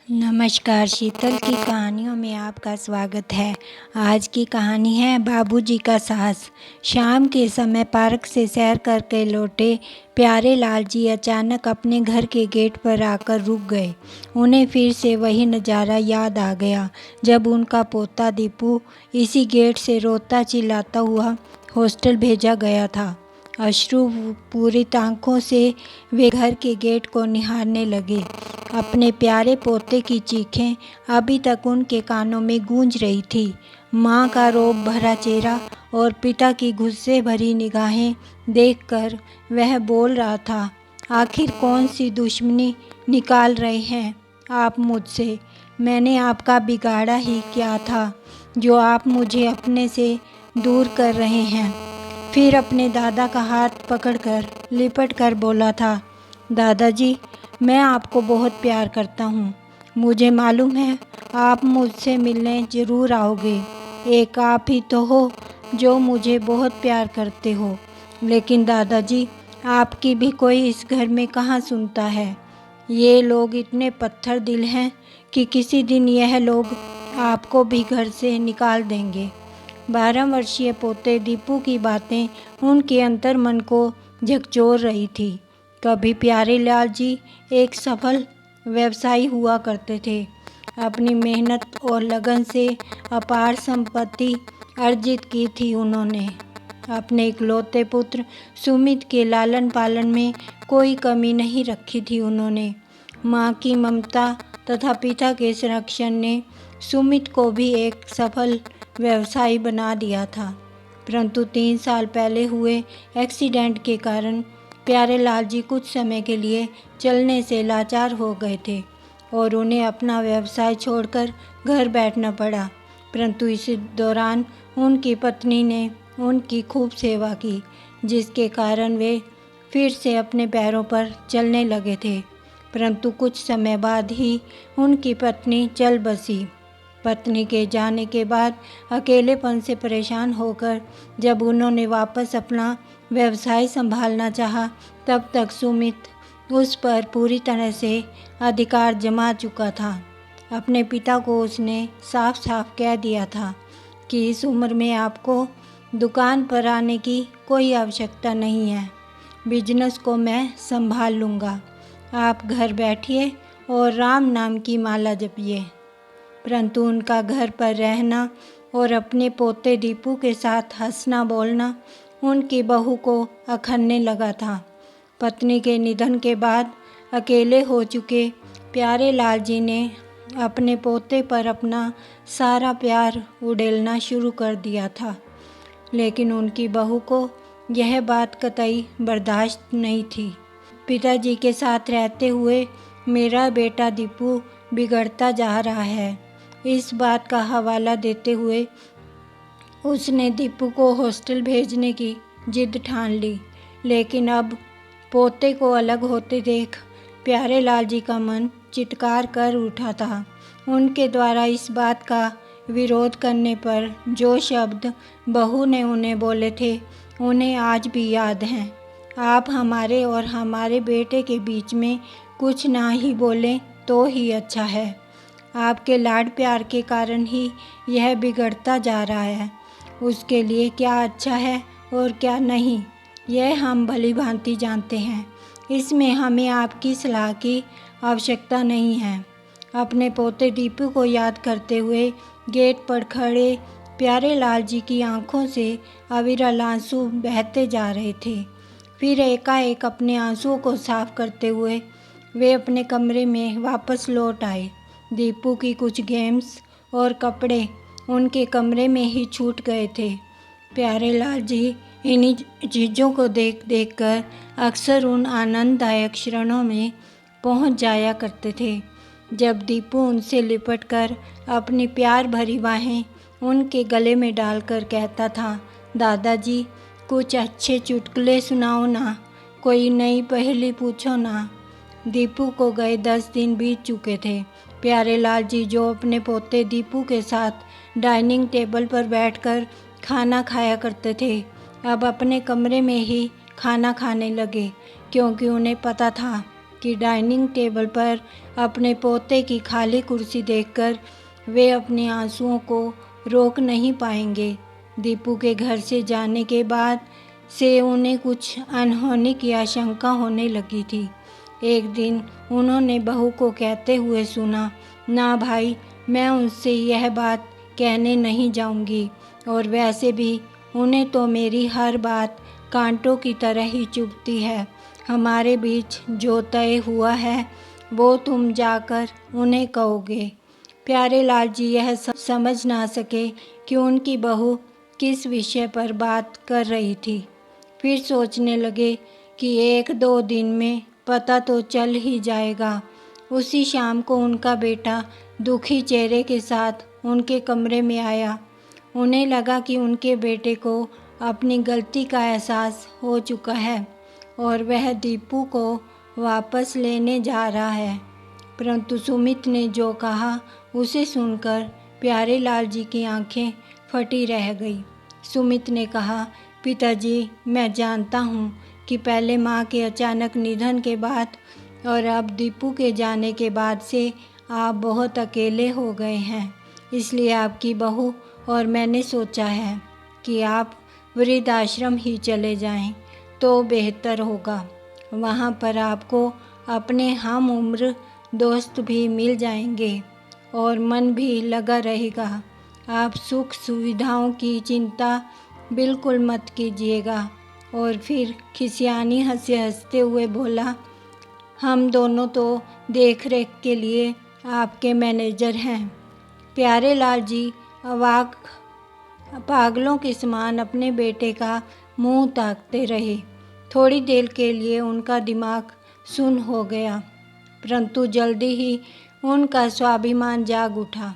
नमस्कार। शीतल की कहानियों में आपका स्वागत है। आज की कहानी है बाबूजी का साहस। शाम के समय पार्क से सैर करके लौटे प्यारे लाल जी अचानक अपने घर के गेट पर आकर रुक गए। उन्हें फिर से वही नज़ारा याद आ गया जब उनका पोता दीपू इसी गेट से रोता चिल्लाता हुआ हॉस्टल भेजा गया था। अश्रु पूरित आंखों से वे घर के गेट को निहारने लगे। अपने प्यारे पोते की चीखें अभी तक उनके कानों में गूंज रही थी। माँ का रोब भरा चेहरा और पिता की गुस्से भरी निगाहें देखकर वह बोल रहा था, आखिर कौन सी दुश्मनी निकाल रहे हैं आप मुझसे? मैंने आपका बिगाड़ा ही क्या था जो आप मुझे अपने से दूर कर रहे हैं? फिर अपने दादा का हाथ पकड़कर लिपट कर बोला था, दादाजी, मैं आपको बहुत प्यार करता हूँ। मुझे मालूम है आप मुझसे मिलने ज़रूर आओगे। एक आप ही तो हो जो मुझे बहुत प्यार करते हो। लेकिन दादाजी, आपकी भी कोई इस घर में कहाँ सुनता है। ये लोग इतने पत्थर दिल हैं कि किसी दिन यह लोग आपको भी घर से निकाल देंगे। 12 वर्षीय पोते दीपू की बातें उनके अंतर मन को झकझोर रही थी। कभी प्यारे लाल जी एक सफल व्यवसायी हुआ करते थे। अपनी मेहनत और लगन से अपार संपत्ति अर्जित की थी उन्होंने। अपने इकलौते पुत्र सुमित के लालन पालन में कोई कमी नहीं रखी थी उन्होंने। माँ की ममता तथा पिता के संरक्षण ने सुमित को भी एक सफल व्यवसायी बना दिया था। परंतु 3 साल पहले हुए एक्सीडेंट के कारण प्यारे लाल जी कुछ समय के लिए चलने से लाचार हो गए थे और उन्हें अपना व्यवसाय छोड़कर घर बैठना पड़ा। परंतु इस दौरान उनकी पत्नी ने उनकी खूब सेवा की, जिसके कारण वे फिर से अपने पैरों पर चलने लगे थे। परंतु कुछ समय बाद ही उनकी पत्नी चल बसी। पत्नी के जाने के बाद अकेलेपन से परेशान होकर जब उन्होंने वापस अपना व्यवसाय संभालना चाहा, तब तक सुमित उस पर पूरी तरह से अधिकार जमा चुका था। अपने पिता को उसने साफ साफ कह दिया था कि इस उम्र में आपको दुकान पर आने की कोई आवश्यकता नहीं है। बिजनेस को मैं संभाल लूँगा। आप घर बैठिए और राम नाम की माला जपिए। परंतु उनका घर पर रहना और अपने पोते दीपू के साथ हंसना बोलना उनकी बहू को अखरने लगा था। पत्नी के निधन के बाद अकेले हो चुके प्यारे लाल जी ने अपने पोते पर अपना सारा प्यार उड़ेलना शुरू कर दिया था। लेकिन उनकी बहू को यह बात कतई बर्दाश्त नहीं थी। पिताजी के साथ रहते हुए मेरा बेटा दीपू बिगड़ता जा रहा है, इस बात का हवाला देते हुए उसने दीपू को हॉस्टल भेजने की जिद ठान ली। लेकिन अब पोते को अलग होते देख प्यारे लाल जी का मन चित्कार कर उठा था। उनके द्वारा इस बात का विरोध करने पर जो शब्द बहू ने उन्हें बोले थे, उन्हें आज भी याद हैं। आप हमारे और हमारे बेटे के बीच में कुछ ना ही बोलें तो ही अच्छा है। आपके लाड प्यार के कारण ही यह बिगड़ता जा रहा है। उसके लिए क्या अच्छा है और क्या नहीं, यह हम भली भांति जानते हैं। इसमें हमें आपकी सलाह की आवश्यकता नहीं है। अपने पोते दीपू को याद करते हुए गेट पर खड़े प्यारे लाल जी की आंखों से अविरल आंसू बहते जा रहे थे। फिर एकाएक अपने आंसुओं को साफ करते हुए वे अपने कमरे में वापस लौट आए। दीपू की कुछ गेम्स और कपड़े उनके कमरे में ही छूट गए थे। प्यारे लाल जी इन्हीं चीज़ों को देख देख कर अक्सर उन आनंददायक क्षणों में पहुंच जाया करते थे जब दीपू उनसे लिपटकर अपनी प्यार भरी बाहें उनके गले में डालकर कहता था, दादाजी, कुछ अच्छे चुटकुले सुनाओ ना, कोई नई पहेली पूछो ना। दीपू को गए 10 दिन बीत चुके थे। प्यारे लाल जी जो अपने पोते दीपू के साथ डाइनिंग टेबल पर बैठकर खाना खाया करते थे, अब अपने कमरे में ही खाना खाने लगे, क्योंकि उन्हें पता था कि डाइनिंग टेबल पर अपने पोते की खाली कुर्सी देखकर वे अपने आंसुओं को रोक नहीं पाएंगे। दीपू के घर से जाने के बाद से उन्हें कुछ अनहोनी की आशंका होने लगी थी। एक दिन उन्होंने बहू को कहते हुए सुना, ना भाई, मैं उनसे यह बात कहने नहीं जाऊंगी, और वैसे भी उन्हें तो मेरी हर बात कांटों की तरह ही चुभती है। हमारे बीच जो तय हुआ है वो तुम जाकर उन्हें कहोगे। प्यारेलाल जी यह समझ ना सके कि उनकी बहू किस विषय पर बात कर रही थी। फिर सोचने लगे कि 1-2 दिन में पता तो चल ही जाएगा। उसी शाम को उनका बेटा दुखी चेहरे के साथ उनके कमरे में आया। उन्हें लगा कि उनके बेटे को अपनी गलती का एहसास हो चुका है और वह दीपू को वापस लेने जा रहा है। परंतु सुमित ने जो कहा उसे सुनकर प्यारेलाल जी की आंखें फटी रह गई। सुमित ने कहा, पिताजी, मैं जानता हूँ कि पहले माँ के अचानक निधन के बाद और अब दीपू के जाने के बाद से आप बहुत अकेले हो गए हैं। इसलिए आपकी बहू और मैंने सोचा है कि आप वृद्धाश्रम ही चले जाएं तो बेहतर होगा। वहाँ पर आपको अपने हम उम्र दोस्त भी मिल जाएंगे और मन भी लगा रहेगा। आप सुख सुविधाओं की चिंता बिल्कुल मत कीजिएगा। और फिर खिसियानी हंसते हुए बोला, हम दोनों तो देख रेख के लिए आपके मैनेजर हैं। प्यारेलाल जी अवाक पागलों के समान अपने बेटे का मुंह ताकते रहे। थोड़ी देर के लिए उनका दिमाग सुन्न हो गया, परंतु जल्दी ही उनका स्वाभिमान जाग उठा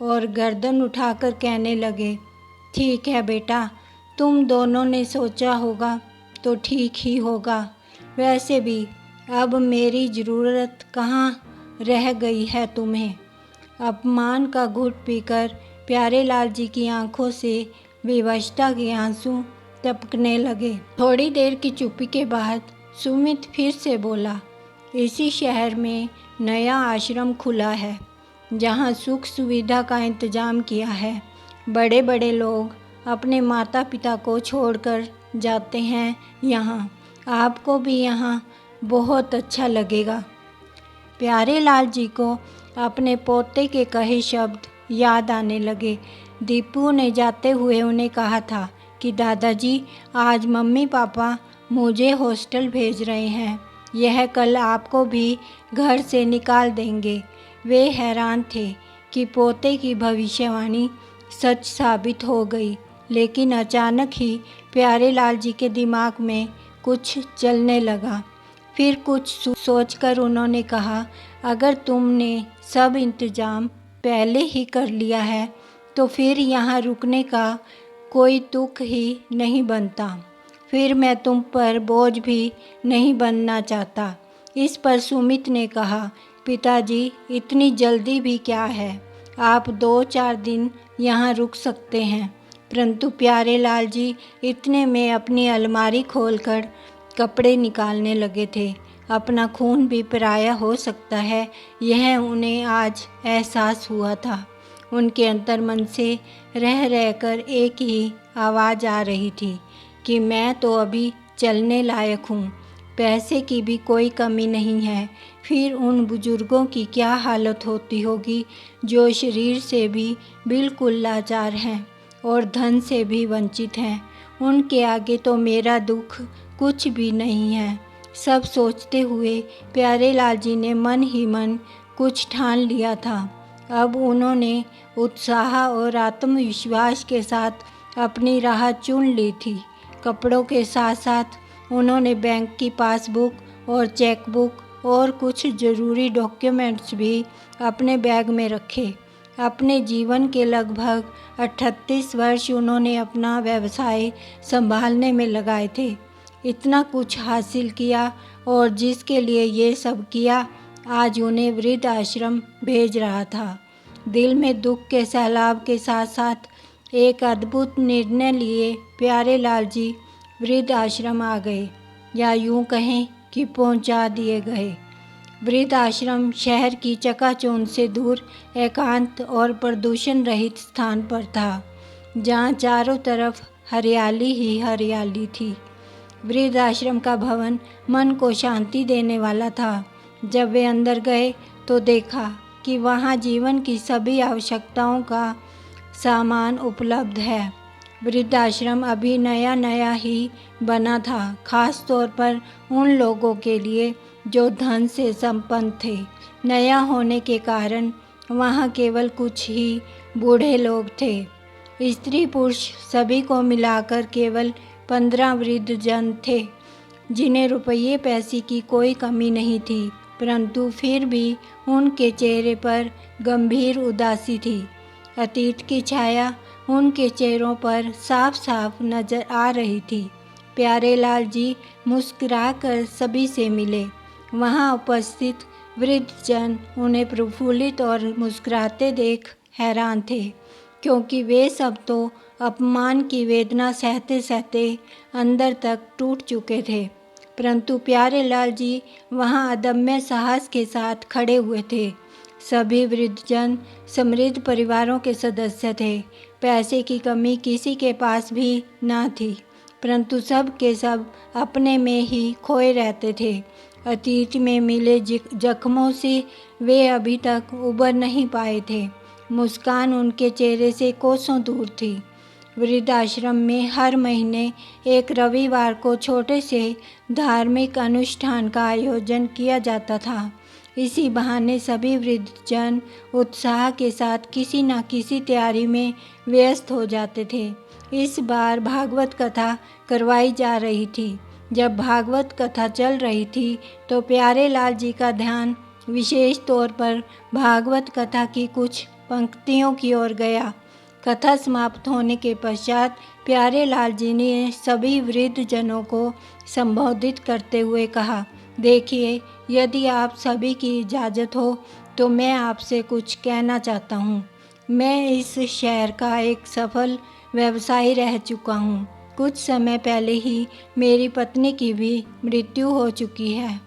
और गर्दन उठाकर कहने लगे, ठीक है बेटा, तुम दोनों ने सोचा होगा तो ठीक ही होगा। वैसे भी अब मेरी ज़रूरत कहाँ रह गई है तुम्हें। अपमान का घूंट पीकर प्यारेलाल जी की आंखों से विवशता के आंसू टपकने लगे। थोड़ी देर की चुप्पी के बाद सुमित फिर से बोला, इसी शहर में नया आश्रम खुला है जहाँ सुख सुविधा का इंतज़ाम किया है। बड़े बड़े लोग अपने माता पिता को छोड़कर जाते हैं यहाँ। आपको भी यहाँ बहुत अच्छा लगेगा। प्यारेलाल जी को अपने पोते के कहे शब्द याद आने लगे। दीपू ने जाते हुए उन्हें कहा था कि दादाजी, आज मम्मी पापा मुझे हॉस्टल भेज रहे हैं। यह कल आपको भी घर से निकाल देंगे। वे हैरान थे कि पोते की भविष्यवाणी सच साबित हो गई, लेकिन अचानक ही प्यारेलाल जी के दिमाग में कुछ चलने लगा। फिर कुछ सोचकर उन्होंने कहा, अगर तुमने सब इंतज़ाम पहले ही कर लिया है तो फिर यहाँ रुकने का कोई तुक ही नहीं बनता। फिर मैं तुम पर बोझ भी नहीं बनना चाहता। इस पर सुमित ने कहा, पिताजी, इतनी जल्दी भी क्या है, आप 2-4 दिन यहाँ रुक सकते हैं। परंतु प्यारेलाल जी इतने में अपनी अलमारी खोलकर कपड़े निकालने लगे थे। अपना खून भी पराया हो सकता है, यह उन्हें आज एहसास हुआ था। उनके अंतर्मन से रह रहकर एक ही आवाज़ आ रही थी कि मैं तो अभी चलने लायक हूँ, पैसे की भी कोई कमी नहीं है। फिर उन बुजुर्गों की क्या हालत होती होगी जो शरीर से भी बिल्कुल लाचार हैं और धन से भी वंचित हैं। उनके आगे तो मेरा दुख कुछ भी नहीं है। सब सोचते हुए प्यारेलाल जी ने मन ही मन कुछ ठान लिया था। अब उन्होंने उत्साह और आत्मविश्वास के साथ अपनी राह चुन ली थी। कपड़ों के साथ साथ उन्होंने बैंक की पासबुक और चेकबुक और कुछ ज़रूरी डॉक्यूमेंट्स भी अपने बैग में रखे। अपने जीवन के लगभग 38 वर्ष उन्होंने अपना व्यवसाय संभालने में लगाए थे। इतना कुछ हासिल किया और जिसके लिए ये सब किया, आज उन्हें वृद्ध आश्रम भेज रहा था। दिल में दुख के सैलाब के साथ साथ एक अद्भुत निर्णय लिए प्यारेलाल जी वृद्ध आश्रम आ गए, या यूँ कहें कि पहुंचा दिए गए। वृद्ध आश्रम शहर की चकाचौंध से दूर एकांत और प्रदूषण रहित स्थान पर था, जहाँ चारों तरफ हरियाली ही हरियाली थी। वृद्ध आश्रम का भवन मन को शांति देने वाला था। जब वे अंदर गए तो देखा कि वहाँ जीवन की सभी आवश्यकताओं का सामान उपलब्ध है। वृद्धाश्रम अभी नया नया ही बना था, खास तौर पर उन लोगों के लिए जो धन से संपन्न थे। नया होने के कारण वहाँ केवल कुछ ही बूढ़े लोग थे। स्त्री पुरुष सभी को मिलाकर केवल 15 वृद्ध जन थे, जिन्हें रुपये पैसे की कोई कमी नहीं थी, परंतु फिर भी उनके चेहरे पर गंभीर उदासी थी। अतीत की छाया उनके चेहरों पर साफ साफ नजर आ रही थी। प्यारेलाल जी मुस्कुराकर सभी से मिले। वहाँ उपस्थित वृद्धजन उन्हें प्रफुल्लित और मुस्कुराते देख हैरान थे, क्योंकि वे सब तो अपमान की वेदना सहते सहते अंदर तक टूट चुके थे। परंतु प्यारेलाल जी वहाँ अदम्य साहस के साथ खड़े हुए थे। सभी वृद्धजन समृद्ध परिवारों के सदस्य थे। पैसे की कमी किसी के पास भी ना थी, परंतु सब के सब अपने में ही खोए रहते थे। अतीत में मिले जख्मों से वे अभी तक उबर नहीं पाए थे। मुस्कान उनके चेहरे से कोसों दूर थी। वृद्धाश्रम में हर महीने एक रविवार को छोटे से धार्मिक अनुष्ठान का आयोजन किया जाता था। इसी बहाने सभी वृद्धजन उत्साह के साथ किसी न किसी तैयारी में व्यस्त हो जाते थे। इस बार भागवत कथा करवाई जा रही थी। जब भागवत कथा चल रही थी तो प्यारेलाल जी का ध्यान विशेष तौर पर भागवत कथा की कुछ पंक्तियों की ओर गया। कथा समाप्त होने के पश्चात प्यारेलाल जी ने सभी वृद्धजनों को संबोधित करते हुए कहा, देखिए, यदि आप सभी की इजाज़त हो तो मैं आपसे कुछ कहना चाहता हूँ। मैं इस शहर का एक सफल व्यवसायी रह चुका हूँ। कुछ समय पहले ही मेरी पत्नी की भी मृत्यु हो चुकी है।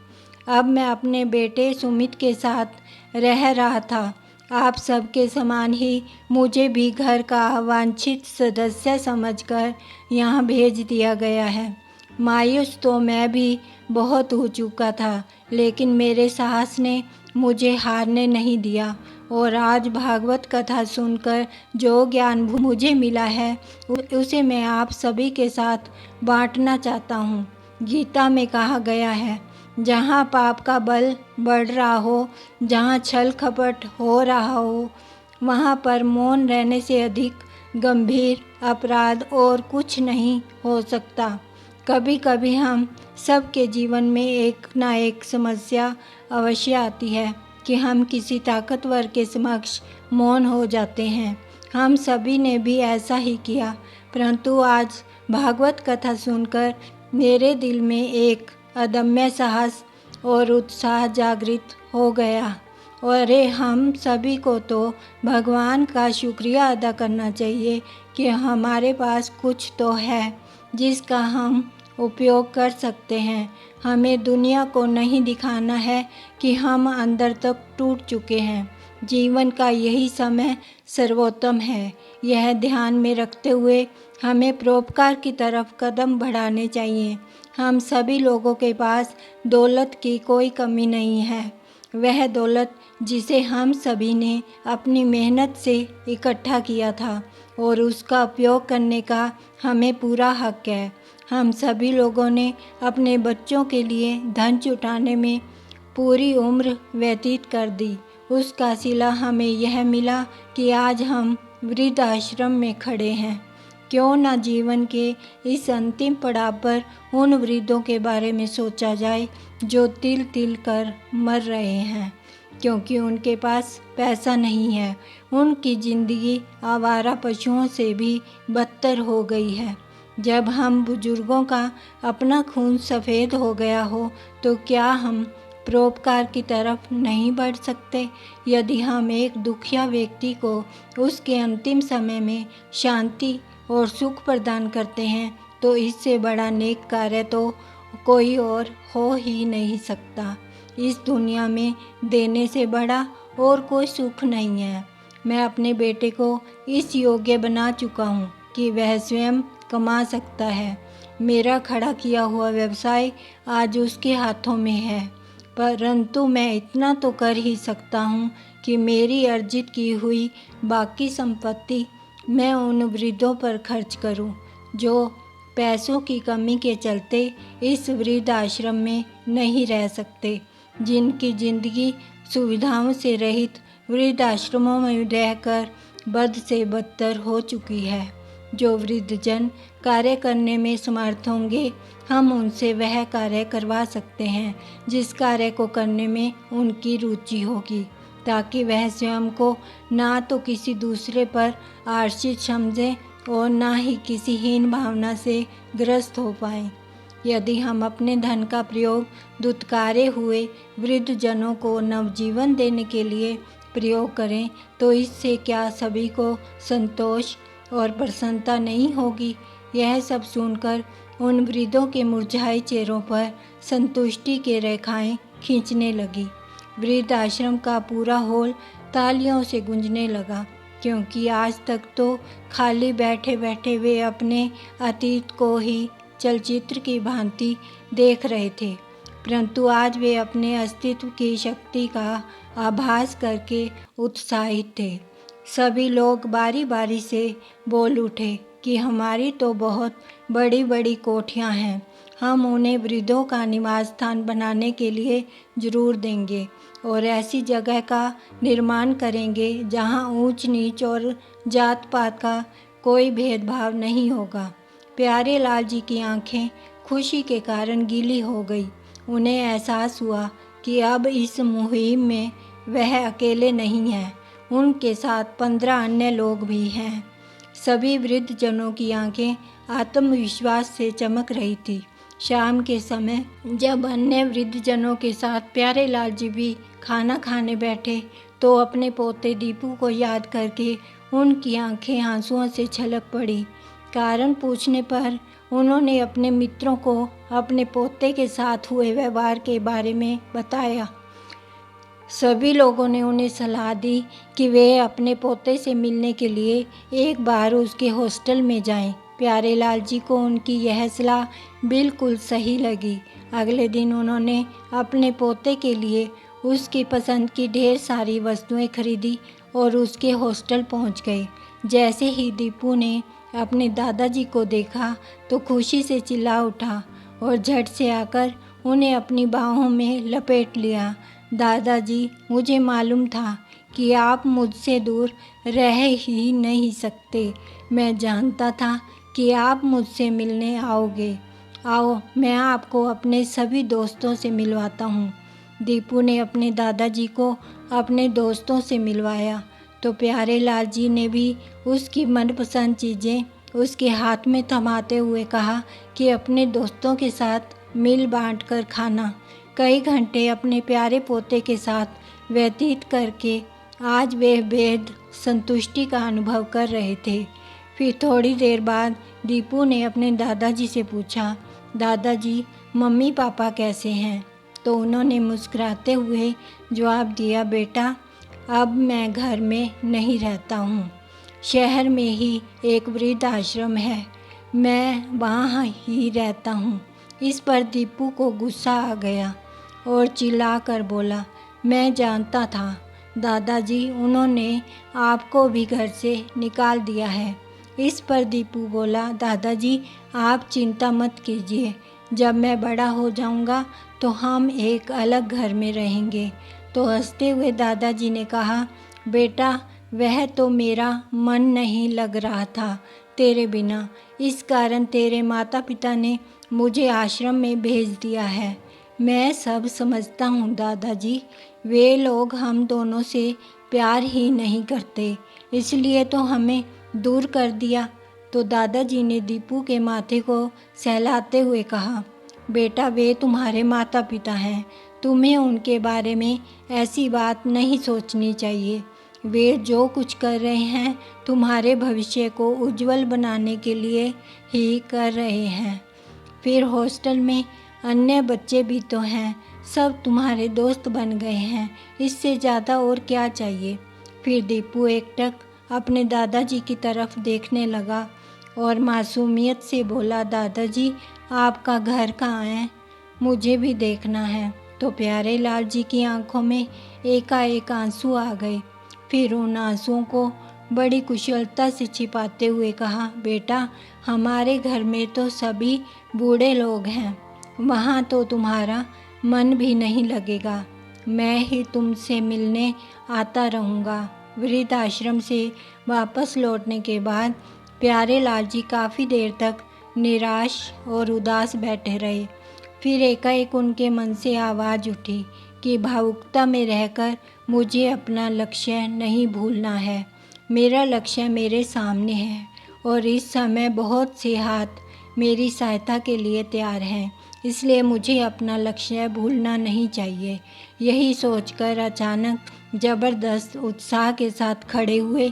अब मैं अपने बेटे सुमित के साथ रह रहा था। आप सबके समान ही मुझे भी घर का अवांछित सदस्य समझकर यहाँ भेज दिया गया है। मायूस तो मैं भी बहुत हो चुका था, लेकिन मेरे साहस ने मुझे हारने नहीं दिया और आज भागवत कथा सुनकर जो ज्ञान मुझे मिला है उसे मैं आप सभी के साथ बांटना चाहता हूँ। गीता में कहा गया है, जहाँ पाप का बल बढ़ रहा हो, जहाँ छल कपट हो रहा हो, वहाँ पर मौन रहने से अधिक गंभीर अपराध और कुछ नहीं हो सकता। कभी कभी हम सबके जीवन में एक ना एक समस्या अवश्य आती है कि हम किसी ताकतवर के समक्ष मौन हो जाते हैं। हम सभी ने भी ऐसा ही किया, परंतु आज भागवत कथा सुनकर मेरे दिल में एक अदम्य साहस और उत्साह जागृत हो गया। और हम सभी को तो भगवान का शुक्रिया अदा करना चाहिए कि हमारे पास कुछ तो है जिसका हम उपयोग कर सकते हैं। हमें दुनिया को नहीं दिखाना है कि हम अंदर तक टूट चुके हैं। जीवन का यही समय सर्वोत्तम है। यह ध्यान में रखते हुए हमें परोपकार की तरफ कदम बढ़ाने चाहिए। हम सभी लोगों के पास दौलत की कोई कमी नहीं है। वह दौलत जिसे हम सभी ने अपनी मेहनत से इकट्ठा किया था और उसका उपयोग करने का हमें पूरा हक है। हम सभी लोगों ने अपने बच्चों के लिए धन जुटाने में पूरी उम्र व्यतीत कर दी। उसका सिला हमें यह मिला कि आज हम वृद्धाश्रम में खड़े हैं। क्यों न जीवन के इस अंतिम पड़ाव पर उन वृद्धों के बारे में सोचा जाए जो तिल तिल कर मर रहे हैं, क्योंकि उनके पास पैसा नहीं है। उनकी ज़िंदगी आवारा पशुओं से भी बदतर हो गई है। जब हम बुजुर्गों का अपना खून सफ़ेद हो गया हो तो क्या हम परोपकार की तरफ नहीं बढ़ सकते? यदि हम एक दुखिया व्यक्ति को उसके अंतिम समय में शांति और सुख प्रदान करते हैं तो इससे बड़ा नेक कार्य तो कोई और हो ही नहीं सकता। इस दुनिया में देने से बड़ा और कोई सुख नहीं है। मैं अपने बेटे को इस योग्य बना चुका हूँ कि वह स्वयं कमा सकता है। मेरा खड़ा किया हुआ व्यवसाय आज उसके हाथों में है, परंतु मैं इतना तो कर ही सकता हूँ कि मेरी अर्जित की हुई बाकी संपत्ति मैं उन वृद्धों पर खर्च करूँ जो पैसों की कमी के चलते इस वृद्ध आश्रम में नहीं रह सकते, जिनकी जिंदगी सुविधाओं से रहित वृद्ध आश्रमों में रहकर बद से बदतर हो चुकी है। जो वृद्धजन कार्य करने में समर्थ होंगे, हम उनसे वह कार्य करवा सकते हैं जिस कार्य को करने में उनकी रुचि होगी, ताकि वह स्वयं को ना तो किसी दूसरे पर आश्रित समझें और ना ही किसी हीन भावना से ग्रस्त हो पाएं। यदि हम अपने धन का प्रयोग दुत्कारे हुए वृद्धजनों को नवजीवन देने के लिए प्रयोग करें तो इससे क्या सभी को संतोष और प्रसन्नता नहीं होगी? यह सब सुनकर उन वृद्धों के मुरझाए चेहरों पर संतुष्टि के रेखाएं खींचने लगी। वृद्ध आश्रम का पूरा हॉल तालियों से गूंजने लगा, क्योंकि आज तक तो खाली बैठे बैठे वे अपने अतीत को ही चलचित्र की भांति देख रहे थे, परंतु आज वे अपने अस्तित्व की शक्ति का आभास करके उत्साहित थे। सभी लोग बारी बारी से बोल उठे कि हमारी तो बहुत बड़ी बड़ी कोठियाँ हैं, हम उन्हें वृद्धों का निवास स्थान बनाने के लिए जरूर देंगे और ऐसी जगह का निर्माण करेंगे जहाँ ऊंच नीच और जात पात का कोई भेदभाव नहीं होगा। प्यारे लाल जी की आंखें खुशी के कारण गीली हो गई। उन्हें एहसास हुआ कि अब इस मुहिम में वह अकेले नहीं हैं, उनके साथ 15 अन्य लोग भी हैं। सभी वृद्धजनों की आंखें आत्मविश्वास से चमक रही थी। शाम के समय जब अन्य वृद्धजनों के साथ प्यारे लाल जी भी खाना खाने बैठे तो अपने पोते दीपू को याद करके उनकी आंखें आंसुओं से छलक पड़ी। कारण पूछने पर उन्होंने अपने मित्रों को अपने पोते के साथ हुए व्यवहार के बारे में बताया। सभी लोगों ने उन्हें सलाह दी कि वे अपने पोते से मिलने के लिए एक बार उसके हॉस्टल में जाएं। प्यारे लाल जी को उनकी यह सलाह बिल्कुल सही लगी। अगले दिन उन्होंने अपने पोते के लिए उसकी पसंद की ढेर सारी वस्तुएं खरीदी और उसके हॉस्टल पहुंच गए। जैसे ही दीपू ने अपने दादाजी को देखा तो खुशी से चिल्ला उठा और झट से आकर उन्हें अपनी बाहों में लपेट लिया। दादाजी, मुझे मालूम था कि आप मुझसे दूर रह ही नहीं सकते। मैं जानता था कि आप मुझसे मिलने आओगे। आओ, मैं आपको अपने सभी दोस्तों से मिलवाता हूँ। दीपू ने अपने दादाजी को अपने दोस्तों से मिलवाया तो प्यारे लाल जी ने भी उसकी मनपसंद चीज़ें उसके हाथ में थमाते हुए कहा कि अपने दोस्तों के साथ मिल बांट कर खाना। कई घंटे अपने प्यारे पोते के साथ व्यतीत करके आज वे बेहद संतुष्टि का अनुभव कर रहे थे। फिर थोड़ी देर बाद दीपू ने अपने दादाजी से पूछा, दादाजी, मम्मी पापा कैसे हैं? तो उन्होंने मुस्कुराते हुए जवाब दिया, बेटा, अब मैं घर में नहीं रहता हूँ। शहर में ही एक वृद्ध आश्रम है, मैं वहाँ ही रहता हूँ। इस पर दीपू को गुस्सा आ गया और चिल्लाकर बोला, मैं जानता था दादाजी, उन्होंने आपको भी घर से निकाल दिया है। इस पर दीपू बोला, दादाजी, आप चिंता मत कीजिए, जब मैं बड़ा हो जाऊंगा तो हम एक अलग घर में रहेंगे। तो हंसते हुए दादाजी ने कहा, बेटा, वह तो मेरा मन नहीं लग रहा था तेरे बिना, इस कारण तेरे माता पिता ने मुझे आश्रम में भेज दिया है। मैं सब समझता हूँ दादाजी, वे लोग हम दोनों से प्यार ही नहीं करते, इसलिए तो हमें दूर कर दिया। तो दादाजी ने दीपू के माथे को सहलाते हुए कहा, बेटा, वे तुम्हारे माता पिता हैं, तुम्हें उनके बारे में ऐसी बात नहीं सोचनी चाहिए। वे जो कुछ कर रहे हैं तुम्हारे भविष्य को उज्जवल बनाने के लिए ही कर रहे हैं। फिर हॉस्टल में अन्य बच्चे भी तो हैं, सब तुम्हारे दोस्त बन गए हैं, इससे ज़्यादा और क्या चाहिए। फिर दीपू एकटक अपने दादाजी की तरफ देखने लगा और मासूमियत से बोला, दादाजी आपका घर कहाँ है, मुझे भी देखना है। तो प्यारे लाल जी की आंखों में एकाएक आंसू आ गए। फिर उन आंसुओं को बड़ी कुशलता से छिपाते हुए कहा, बेटा हमारे घर में तो सभी बूढ़े लोग हैं, वहाँ तो तुम्हारा मन भी नहीं लगेगा, मैं ही तुमसे मिलने आता रहूँगा। वृद्ध आश्रम से वापस लौटने के बाद प्यारे लाल जी काफ़ी देर तक निराश और उदास बैठे रहे। फिर एकाएक उनके मन से आवाज़ उठी कि भावुकता में रहकर मुझे अपना लक्ष्य नहीं भूलना है। मेरा लक्ष्य मेरे सामने है और इस समय बहुत से हाथ मेरी सहायता के लिए तैयार हैं, इसलिए मुझे अपना लक्ष्य भूलना नहीं चाहिए। यही सोचकर अचानक ज़बरदस्त उत्साह के साथ खड़े हुए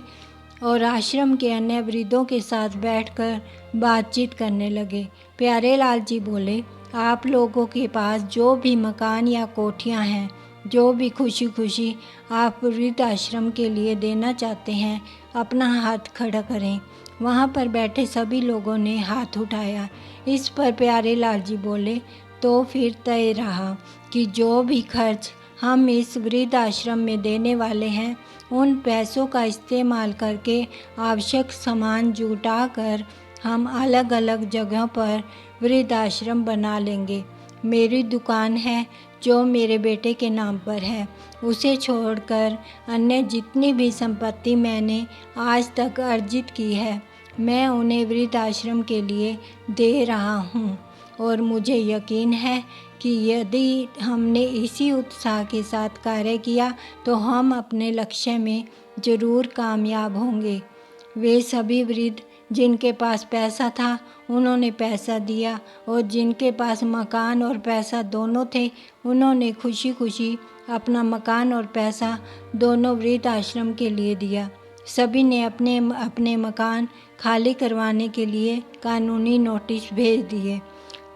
और आश्रम के अन्य वृद्धों के साथ बैठकर बातचीत करने लगे। प्यारे लाल जी बोले, आप लोगों के पास जो भी मकान या कोठियाँ हैं, जो भी खुशी खुशी आप वृद्ध आश्रम के लिए देना चाहते हैं, अपना हाथ खड़ा करें। वहाँ पर बैठे सभी लोगों ने हाथ उठाया। इस पर प्यारे लाल जी बोले, तो फिर तय रहा कि जो भी खर्च हम इस वृद्ध आश्रम में देने वाले हैं, उन पैसों का इस्तेमाल करके आवश्यक सामान जुटा कर हम अलग अलग जगहों पर वृद्ध आश्रम बना लेंगे। मेरी दुकान है जो मेरे बेटे के नाम पर है, उसे छोड़कर अन्य जितनी भी संपत्ति मैंने आज तक अर्जित की है, मैं उन्हें वृद्ध आश्रम के लिए दे रहा हूँ। और मुझे यकीन है कि यदि हमने इसी उत्साह के साथ कार्य किया तो हम अपने लक्ष्य में ज़रूर कामयाब होंगे। वे सभी वृद्ध जिनके पास पैसा था उन्होंने पैसा दिया और जिनके पास मकान और पैसा दोनों थे उन्होंने खुशी खुशी अपना मकान और पैसा दोनों वृद्ध आश्रम के लिए दिया। सभी ने अपने अपने मकान खाली करवाने के लिए कानूनी नोटिस भेज दिए।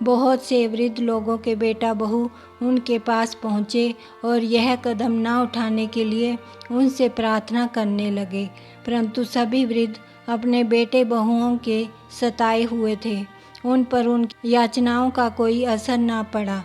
बहुत से वृद्ध लोगों के बेटा बहू उनके पास पहुँचे और यह कदम ना उठाने के लिए उनसे प्रार्थना करने लगे, परंतु सभी वृद्ध अपने बेटे बहुओं के सताए हुए थे। उन पर उनकी याचनाओं का कोई असर ना पड़ा।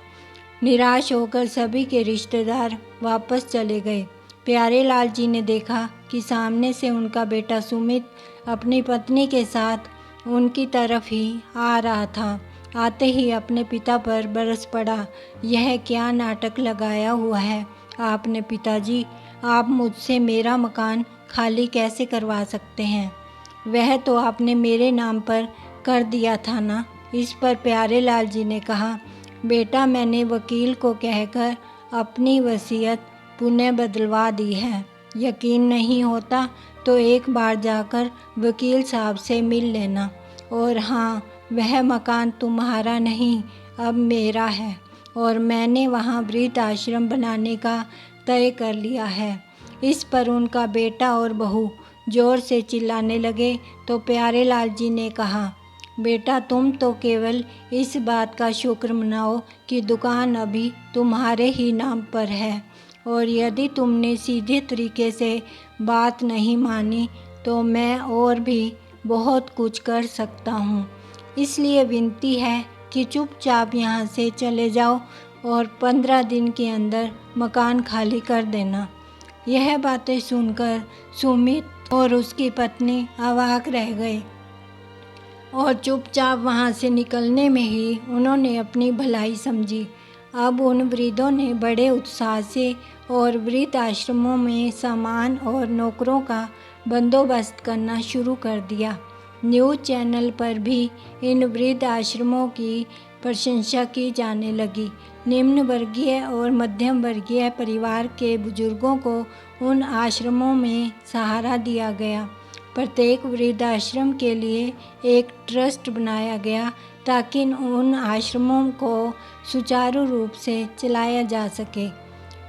निराश होकर सभी के रिश्तेदार वापस चले गए। प्यारे लाल जी ने देखा कि सामने से उनका बेटा सुमित अपनी पत्नी के साथ उनकी तरफ ही आ रहा था। आते ही अपने पिता पर बरस पड़ा, यह क्या नाटक लगाया हुआ है आपने पिताजी, आप मुझसे मेरा मकान खाली कैसे करवा सकते हैं, वह तो आपने मेरे नाम पर कर दिया था ना। इस पर प्यारे लाल जी ने कहा, बेटा मैंने वकील को कहकर अपनी वसीयत पुनः बदलवा दी है, यकीन नहीं होता तो एक बार जाकर वकील साहब से मिल लेना। और हाँ, वह मकान तुम्हारा नहीं अब मेरा है और मैंने वहाँ वृद्ध आश्रम बनाने का तय कर लिया है। इस पर उनका बेटा और बहू ज़ोर से चिल्लाने लगे तो प्यारे लाल जी ने कहा, बेटा तुम तो केवल इस बात का शुक्र मनाओ कि दुकान अभी तुम्हारे ही नाम पर है, और यदि तुमने सीधे तरीके से बात नहीं मानी तो मैं और भी बहुत कुछ कर सकता हूँ, इसलिए विनती है कि चुपचाप यहाँ से चले जाओ और 15 दिन के अंदर मकान खाली कर देना। यह बातें सुनकर सुमित और उसकी पत्नी अवाक रह गए और चुपचाप वहाँ से निकलने में ही उन्होंने अपनी भलाई समझी। अब उन वृद्धों ने बड़े उत्साह से और वृद्ध आश्रमों में सामान और नौकरों का बंदोबस्त करना शुरू कर दिया। न्यूज़ चैनल पर भी इन वृद्ध आश्रमों की प्रशंसा की जाने लगी। निम्न वर्गीय और मध्यम वर्गीय परिवार के बुजुर्गों को उन आश्रमों में सहारा दिया गया। प्रत्येक वृद्ध आश्रम के लिए एक ट्रस्ट बनाया गया ताकि उन आश्रमों को सुचारू रूप से चलाया जा सके।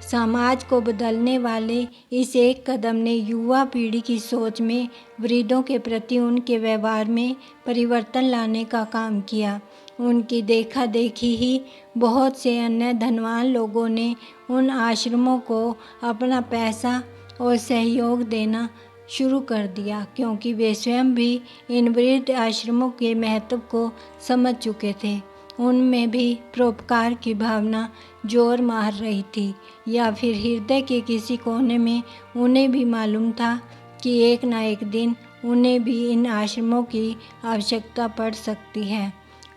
समाज को बदलने वाले इस एक कदम ने युवा पीढ़ी की सोच में वृद्धों के प्रति उनके व्यवहार में परिवर्तन लाने का काम किया। उनकी देखा देखी ही बहुत से अन्य धनवान लोगों ने उन आश्रमों को अपना पैसा और सहयोग देना शुरू कर दिया, क्योंकि वे स्वयं भी इन वृद्ध आश्रमों के महत्व को समझ चुके थे। उनमें भी परोपकार की भावना जोर मार रही थी, या फिर हृदय के किसी कोने में उन्हें भी मालूम था कि एक न एक दिन उन्हें भी इन आश्रमों की आवश्यकता पड़ सकती है।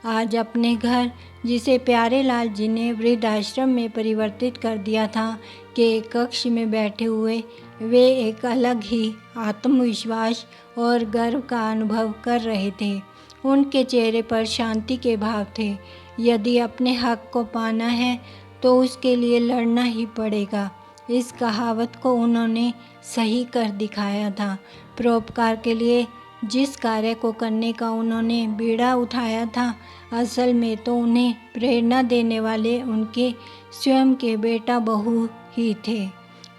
आज अपने घर, जिसे प्यारेलाल जी ने वृद्धाश्रम में परिवर्तित कर दिया था, के एक कक्ष में बैठे हुए वे एक अलग ही आत्मविश्वास और गर्व का अनुभव कर रहे थे। उनके चेहरे पर शांति के भाव थे। यदि अपने हक को पाना है तो उसके लिए लड़ना ही पड़ेगा। इस कहावत को उन्होंने सही कर दिखाया था। परोपकार के लिए जिस कार्य को करने का उन्होंने बीड़ा उठाया था, असल में तो उन्हें प्रेरणा देने वाले उनके स्वयं के बेटा बहू ही थे।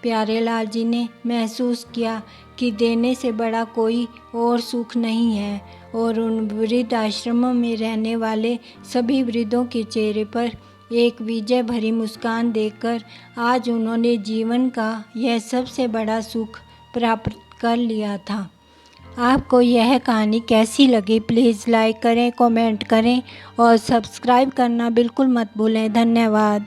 प्यारेलाल जी ने महसूस किया कि देने से बड़ा कोई और सुख नहीं है, और उन वृद्ध आश्रमों में रहने वाले सभी वृद्धों के चेहरे पर एक विजय भरी मुस्कान देखकर आज उन्होंने जीवन का यह सबसे बड़ा सुख प्राप्त कर लिया था। आपको यह कहानी कैसी लगी? प्लीज़ लाइक करें, कमेंट करें और सब्सक्राइब करना बिल्कुल मत भूलें। धन्यवाद।